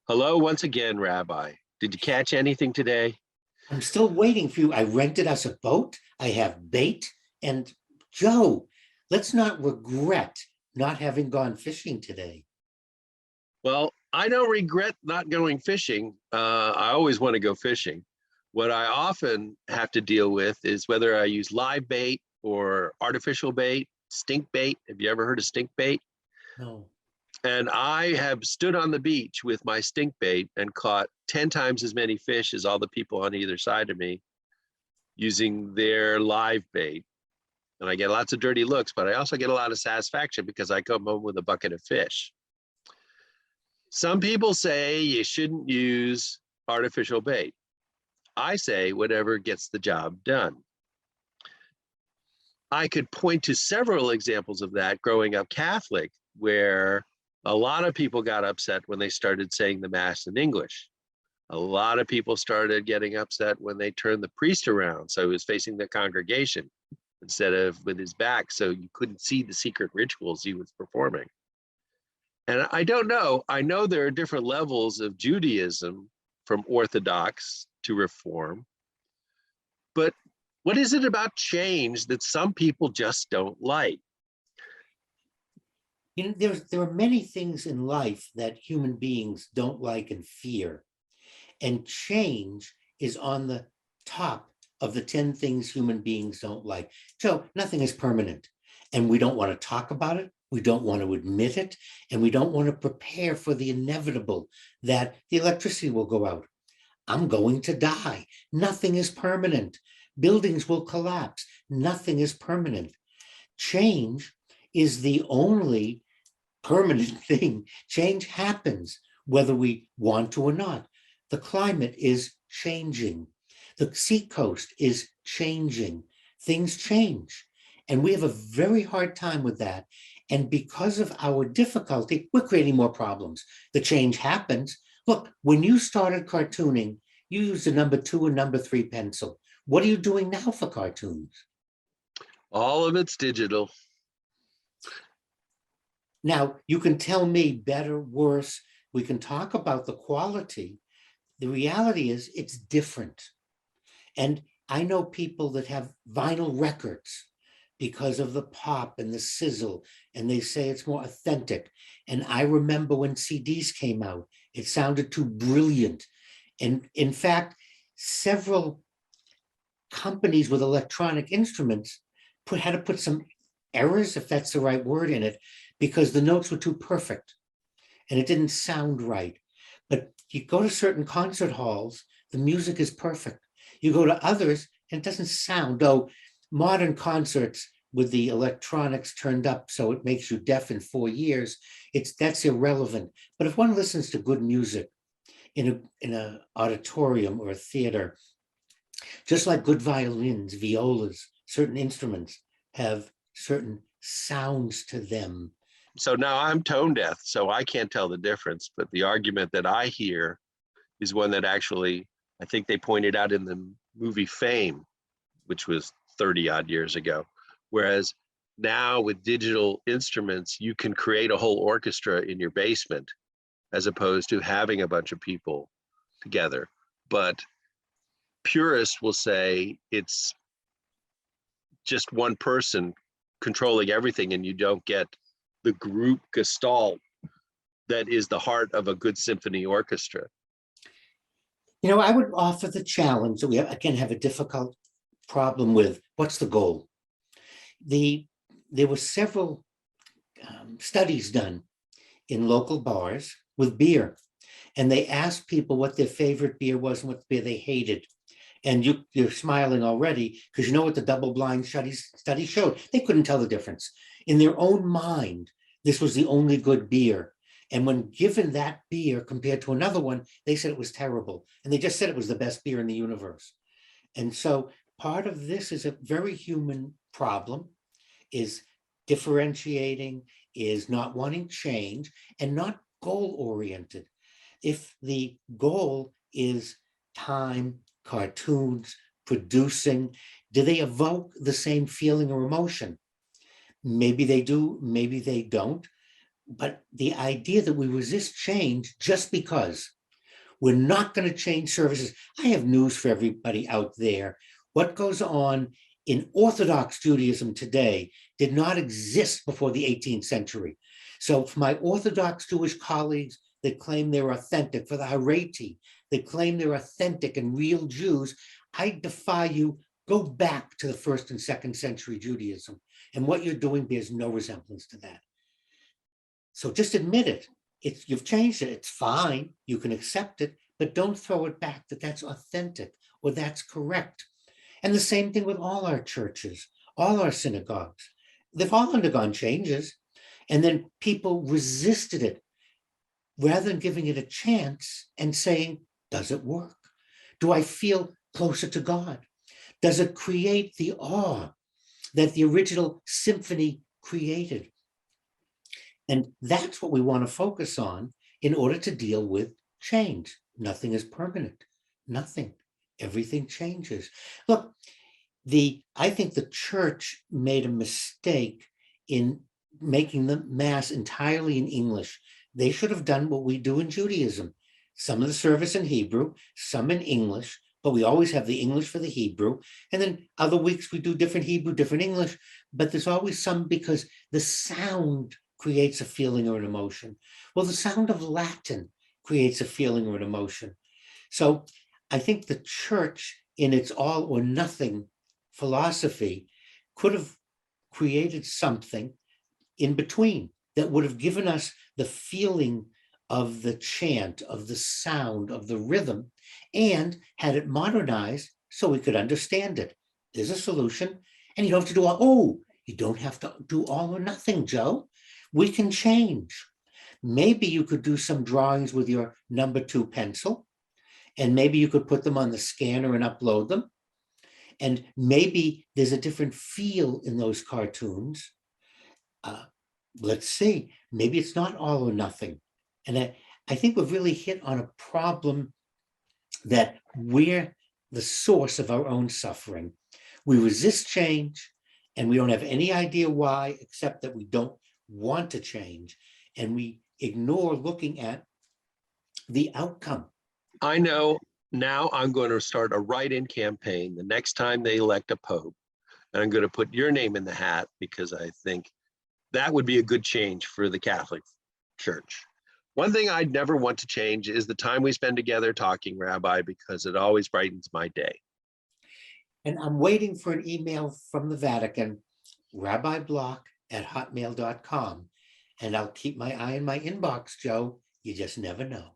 Hello once again, Rabbi. Did you catch anything today? I'm still waiting for you. I rented us a boat. I have bait. And Joe, let's not regret not having gone fishing today. Well, I don't regret not going fishing. I always want to go fishing. What I often have to deal with is whether I use live bait or artificial bait, stink bait. Have you ever heard of stink bait? No. And I have stood on the beach with my stink bait and caught 10 times as many fish as all the people on either side of me using their live bait. And I get lots of dirty looks, but I also get a lot of satisfaction because I come home with a bucket of fish. Some people say you shouldn't use artificial bait. I say whatever gets the job done. I could point to several examples of that growing up Catholic, where a lot of people got upset when they started saying the Mass in English. A lot of people started getting upset when they turned the priest around, so he was facing the congregation instead of with his back, so you couldn't see the secret rituals he was performing. And I don't know. I know there are different levels of Judaism from Orthodox to Reform, but what is it about change that some people just don't like? There are many things in life that human beings don't like and fear. And change is on the top of the 10 things human beings don't like. Joe, nothing is permanent. And we don't want to talk about it. We don't want to admit it. And we don't want to prepare for the inevitable that the electricity will go out. I'm going to die. Nothing is permanent. Buildings will collapse. Nothing is permanent. Change is the only permanent thing. Change happens whether we want to or not. The climate is changing. The seacoast is changing. Things change. And we have a very hard time with that. And because of our difficulty, we're creating more problems. The change happens. Look, when you started cartooning, you used a number 2 and number 3 pencil. What are you doing now for cartoons? All of it's digital. Now, you can tell me better, worse. We can talk about the quality. The reality is it's different. And I know people that have vinyl records because of the pop and the sizzle, and they say it's more authentic. And I remember when CDs came out, it sounded too brilliant. And in fact, several companies with electronic instruments had to put some errors, if that's the right word, in it, because the notes were too perfect and it didn't sound right. But you go to certain concert halls, the music is perfect. You go to others and it doesn't sound, though modern concerts with the electronics turned up so it makes you deaf in 4 years, that's irrelevant. But if one listens to good music in an auditorium or a theater, just like good violins, violas, certain instruments have certain sounds to them. So now I'm tone deaf, so I can't tell the difference. But the argument that I hear is one that actually, I think they pointed out in the movie Fame, which was 30 odd years ago. Whereas now with digital instruments, you can create a whole orchestra in your basement as opposed to having a bunch of people together. But purists will say it's just one person controlling everything and you don't get the group gestalt that is the heart of a good symphony orchestra. I would offer the challenge that we again have a difficult problem with. What's the goal? There were several studies done in local bars with beer, and they asked people what their favorite beer was and what beer they hated. And you're smiling already because you know what the double-blind study showed. They couldn't tell the difference. In their own mind, this was the only good beer. And when given that beer compared to another one, they said it was terrible. And they just said it was the best beer in the universe. And so part of this is a very human problem, is differentiating, is not wanting change, and not goal-oriented. If the goal is time, cartoons, producing, do they evoke the same feeling or emotion? Maybe they do, maybe they don't. But the idea that we resist change just because we're not going to change services. I have news for everybody out there. What goes on in Orthodox Judaism today did not exist before the 18th century. So for my Orthodox Jewish colleagues that claim they're authentic, for the Haredi that claim they're authentic and real Jews, I defy you, go back to the first and second century Judaism. And what you're doing bears no resemblance to that. So just admit it. You've changed it. It's fine. You can accept it, but don't throw it back that that's authentic or that's correct. And the same thing with all our churches, all our synagogues. They've all undergone changes, and then people resisted it rather than giving it a chance and saying, does it work? Do I feel closer to God? Does it create the awe that the original symphony created? And that's what we want to focus on in order to deal with change. Nothing is permanent. Nothing. Everything changes. Look, I think the church made a mistake in making the mass entirely in English. They should have done what we do in Judaism. Some of the service in Hebrew, some in English, but we always have the English for the Hebrew. And then other weeks we do different Hebrew, different English, but there's always some because the sound creates a feeling or an emotion. Well, the sound of Latin creates a feeling or an emotion. So I think the church, in its all or nothing philosophy, could have created something in between that would have given us the feeling of the chant, of the sound, of the rhythm, and had it modernized so we could understand it. There's a solution, and you don't have to do you don't have to do all or nothing, Joe. We can change. Maybe you could do some drawings with your number 2 pencil, and maybe you could put them on the scanner and upload them. And maybe there's a different feel in those cartoons. Let's see, maybe it's not all or nothing. And I think we've really hit on a problem that we're the source of our own suffering. We resist change, and we don't have any idea why, except that we don't want to change, and we ignore looking at the outcome. I know now I'm going to start a write-in campaign the next time they elect a pope, and I'm going to put your name in the hat because I think that would be a good change for the Catholic Church. One thing I'd never want to change is the time we spend together talking, Rabbi, because it always brightens my day. And I'm waiting for an email from the Vatican, rabbiblock@hotmail.com. And I'll keep my eye on my inbox, Joe. You just never know.